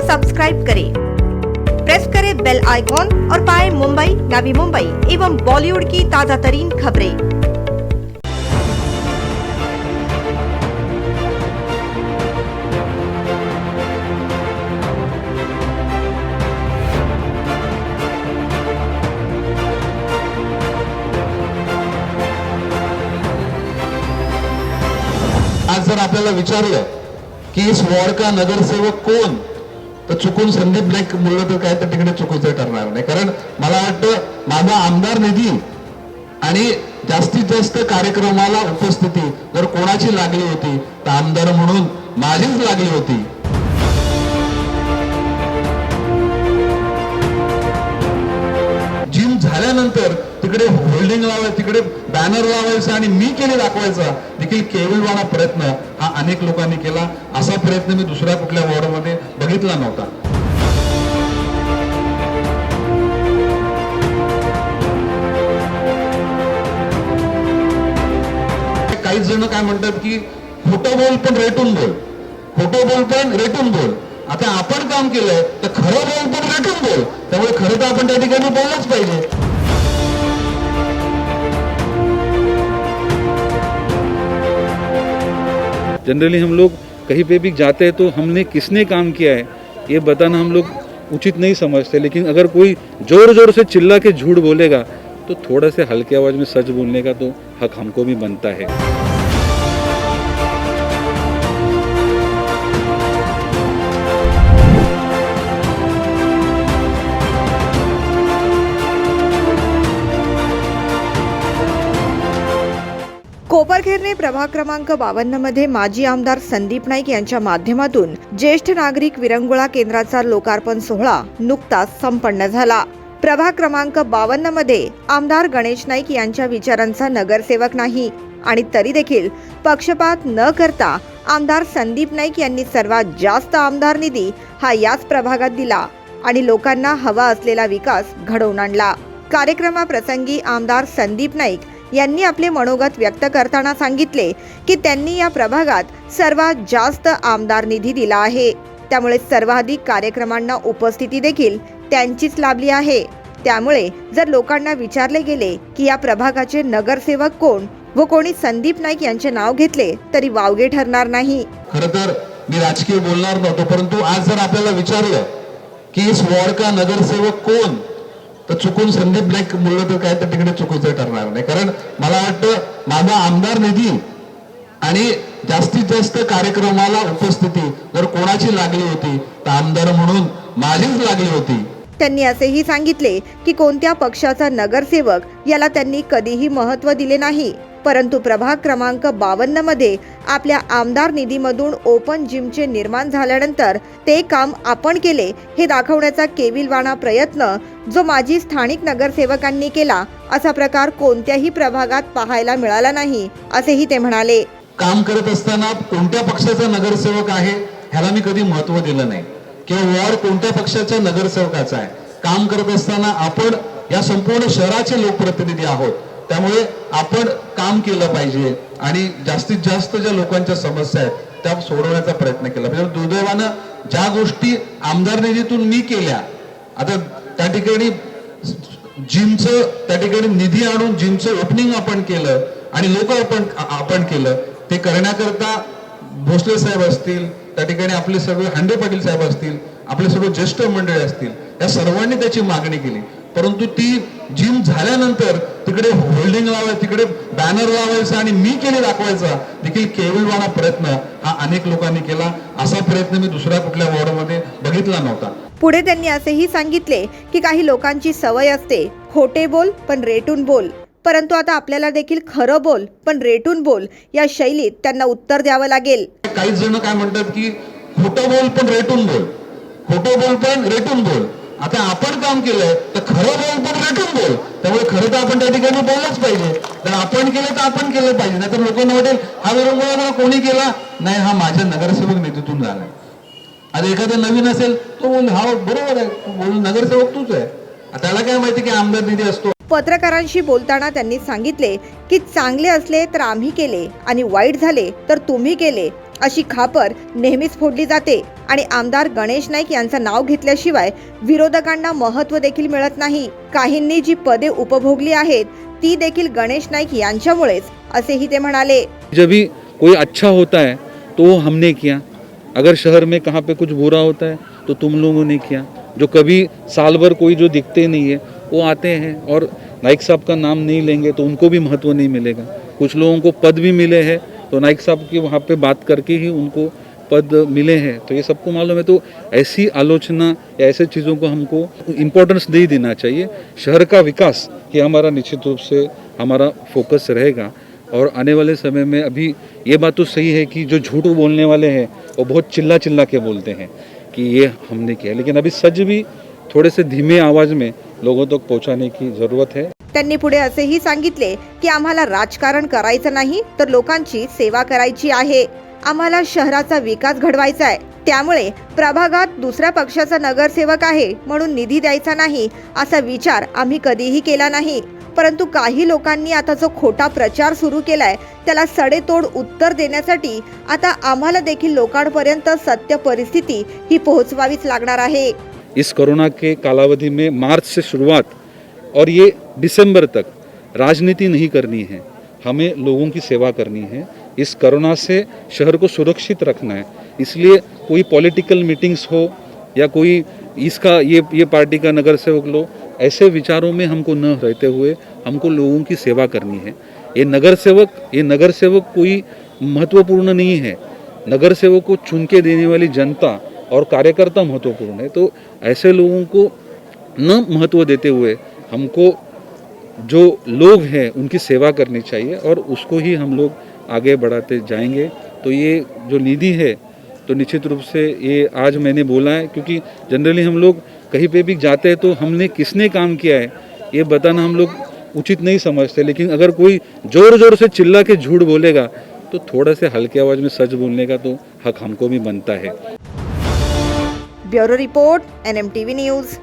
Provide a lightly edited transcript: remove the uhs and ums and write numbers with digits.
Subscribe करें, press करें bell icon और पाएं मुंबई, नवी मुंबई एवं बॉलीवुड की ताजा तरीन खबरें। आज जर आपल्याला विचारलं की इस वॉर्ड का नगरसेवक कोण, तर चुकून संदीप नाईक बोललं तर काय तर तिकडे चुकीचं ठरणार नाही. कारण मला वाटतं माझा आमदार निधी आणि जास्तीत जास्त कार्यक्रमाला उपस्थिती जर कोणाची लागली होती तर आमदार म्हणून माझीच लागली होती. जिम झाल्यानंतर तिकडे होल्डिंग लावायचं, तिकडे बॅनर लावायचा आणि मी केले दाखवायचा देखील केविलवाणा प्रयत्न हा अनेक लोकांनी केला. असा प्रयत्न मी दुसऱ्या कुठल्या वॉर्डमध्ये बघितला नव्हता. काही जण काय म्हणतात की खोटं बोल पण रेटून बोल, खोटं बोल पण रेटून बोल. आता आपण काम केलंय तर खरं बोल पण रेटून बोल. त्यामुळे खरं तर आपण त्या ठिकाणी बोललंच पाहिजे. जनरली हम लोग कहीं पे भी जाते हैं तो हमने किसने काम किया है ये बताना हम लोग उचित नहीं समझते, लेकिन अगर कोई जोर जोर से चिल्ला के झूठ बोलेगा तो थोड़ा से हल्के आवाज में सच बोलने का तो हक हमको भी बनता है. कोपरखैरणे प्रभाग क्रमांक 52 मध्ये माजी आमदार संदीप नाईक यांच्या माध्यमातून ज्येष्ठ नागरिक विरंगुळा केंद्राचा लोकार्पण सोहळा नुकताच संपन्न झाला. प्रभाग क्रमांक 52 मध्ये आमदार गणेश नाईक यांच्या विचारांचा नगरसेवक नाही आणि तरी देखील पक्षपात न करता आमदार संदीप नाईक यांनी सर्वात जास्त आमदार निधी हा याच प्रभागात दिला आणि लोकांना हवा असलेला विकास घडवून आणला. कार्यक्रमाप्रसंगी आमदार संदीप नाईक यांनी आपले मनोगत व्यक्त करताना सांगितले की त्यांनी या प्रभागात सर्वात जास्त आमदार निधी दिला आहे, त्यामुळे सर्वाधिक कार्यक्रमांना उपस्थिती देखील त्यांचीच लाभली आहे. त्यामुळे जर लोकांना विचारले गेले की या प्रभागाचे नगरसेवक कोण व कोणी संदीप नाईक यांचे नाव घेतले तरी वावगे ठरणार नाही. खरं तर मी राजकीय बोलणार नव्हतो, परंतु आज जर आपल्याला विचारलं की इस वॉर्ड का नगरसेवक कोण, तर चुकून संदीप नाईक बोललं तर काय तर तिकडे चुकीचं ठरणार नाही. कारण मला वाटतं माझा आमदार निधी आणि जास्तीत जास्त कार्यक्रमाला उपस्थिती जर कोणाची लागली होती तर आमदार म्हणून माझीच लागली होती. त्यांनी असेही सांगितले की कोणत्या पक्षाचा नगरसेवक याला त्यांनी कधीही महत्त्व दिले नाही, परंतु प्रभाग क्रमांक 52 मध्ये आपल्या आमदार निधीमधून ओपन जिमचे निर्माण झाल्यानंतर ते काम आपण केले हे दाखवण्याचा केविलवाणा प्रयत्न जो माजी स्थानिक नगरसेवकांनी केला असा प्रकार कोणत्याही प्रभागात पाहायला मिळाला नाही, असेही ते म्हणाले. काम करत असताना कोणत्या पक्षाचा नगरसेवक आहे ह्याला मी कधी महत्त्व दिलं नाही किंवा वॉर्ड कोणत्या पक्षाच्या नगरसेवकाचा आहे. काम करत असताना आपण या संपूर्ण शहराचे लोकप्रतिनिधी आहोत, त्यामुळे आपण काम केलं पाहिजे आणि जास्तीत जास्त ज्या लोकांच्या समस्या आहेत त्या सोडवण्याचा प्रयत्न केला पाहिजे. दुर्दैवानं ज्या गोष्टी आमदार निधीतून मी केल्या, आता त्या ठिकाणी जिमचं त्या ठिकाणी निधी आणून जिमचं ओपनिंग आपण केलं आणि आपण केलं, ते करण्याकरता भोसले साहेब असतील, त्या ठिकाणी आपले सगळे हांडे पाटील साहेब असतील, आपले सर्व ज्येष्ठ मंडळी असतील, या सर्वांनी त्याची मागणी केली. परंतु ती जिम झाल्यानंतर तिकडे होल्डिंग लावायचं, तिकडे बॅनर लावायचा आणि मी केले दाखवायचा देखील केविलवाणा प्रयत्न हा अनेक लोकांनी केला. असा प्रयत्न मी दुसऱ्या कुठल्या वॉर्डमध्ये बघितला नव्हता. पुढे त्यांनी असेही सांगितले की काही लोकांची सवय असते खोटे बोल पण रेटून बोल, परंतु आता आपल्याला देखील खरं बोल पण रेटून बोल या शैलीत त्यांना उत्तर द्यावं लागेल. काही जण काय म्हणतात की खोटं बोल पण रेटून बोल, खोटं बोल पण रेटून बोल. आता आपण काम केलंय तर खरं बोल पण रेटून बोल. त्यामुळे खरं तर आपण त्या ठिकाणी बोललंच पाहिजे. जर आपण केलं तर आपण केलं पाहिजे, नाहीतर लोकांना वाटेल हा विरंगुळा कोणी केला नाही, हा माझ्या नगरसेवक निधीतून झालाय. आता एखादा नवीन असेल तो बोल हा बरोबर आहे, बोल नगरसेवक तूच आहे. त्याला काय माहिती की आमदार निधी असतो. पत्रकारांशी बोलताना त्यांनी सांगितले की चांगले असले तर आम्ही केले आणि वाईट झाले तर तुम्ही केले अशी खापर नेहमीच फोडली जाते आणि आमदार गणेश नाईक यांचं नाव घेतल्याशिवाय विरोधकांना महत्त्व देखील मिळत नाही. काहींनी जी पदे उपभोगली आहेत ती देखील गणेश नाईक यांच्यामुळेच, असेही ते म्हणाले. जब भी कोई अच्छा होता है तो वो हमने किया, अगर शहर में कहाँ पे कुछ बुरा होता है तो तुम लोगों ने किया. जो कभी साल भर कोई जो दिखते नहीं है वो आते हैं और नाइक साहब का नाम नहीं लेंगे तो उनको भी महत्व नहीं मिलेगा. कुछ लोगों को पद भी मिले हैं तो नाइक साहब की वहाँ पे बात करके ही उनको पद मिले हैं, तो ये सबको मालूम है. तो ऐसी आलोचना या ऐसे चीज़ों को हमको इम्पोर्टेंस नहीं देना चाहिए. शहर का विकास ये हमारा निश्चित रूप से हमारा फोकस रहेगा. और आने वाले समय में अभी ये बात तो सही है कि जो झूठ बोलने वाले हैं वो बहुत चिल्ला चिल्ला के बोलते हैं कि ये हमने किया, लेकिन अभी सच भी थोड़े से धीमे आवाज में लोगों तक पहुंचाने की जरूरत है. त्यांनी पुढे असेही सांगितले की आम्हाला राजकारण करायचं नाही तर लोकांची सेवा करायची आहे. आम्हाला शहराचा विकास घडवायचा आहे. त्यामुळे प्रभागात दुसऱ्या पक्षाचा नगरसेवक आहे म्हणून निधी द्यायचा नाही असा विचार आम्ही कधीही केला नाही. परंतु काही लोकांनी आता जो खोटा प्रचार सुरू केलाय त्याला सडेतोड उत्तर देण्यासाठी आता आम्हाला देखील लोकांपर्यंत सत्य परिस्थिती ही पोहोचवावीच लागणार आहे. इस कोरोना के कालावधि में मार्च से शुरुआत और ये दिसंबर तक राजनीति नहीं करनी है, हमें लोगों की सेवा करनी है. इस कोरोना से शहर को सुरक्षित रखना है. इसलिए कोई पॉलिटिकल मीटिंग्स हो या कोई इसका ये पार्टी का नगर सेवक लो, ऐसे विचारों में हमको न रहते हुए हमको लोगों की सेवा करनी है. ये नगर सेवक कोई महत्वपूर्ण नहीं है. नगर सेवक को चुन के देने वाली जनता और कार्यकर्ता महत्वपूर्ण है. तो ऐसे लोगों को न महत्व देते हुए हमको जो लोग हैं उनकी सेवा करनी चाहिए और उसको ही हम लोग आगे बढ़ाते जाएंगे. तो ये जो निधि है तो निश्चित रूप से ये आज मैंने बोला है, क्योंकि जनरली हम लोग कहीं पे भी जाते हैं तो हमने किसने काम किया है ये बताना हम लोग उचित नहीं समझते, लेकिन अगर कोई जोर जोर से चिल्ला के झूठ बोलेगा तो थोड़ा से हल्के आवाज में सच बोलने का तो हक हमको भी बनता है. Bureau report, NMTV news.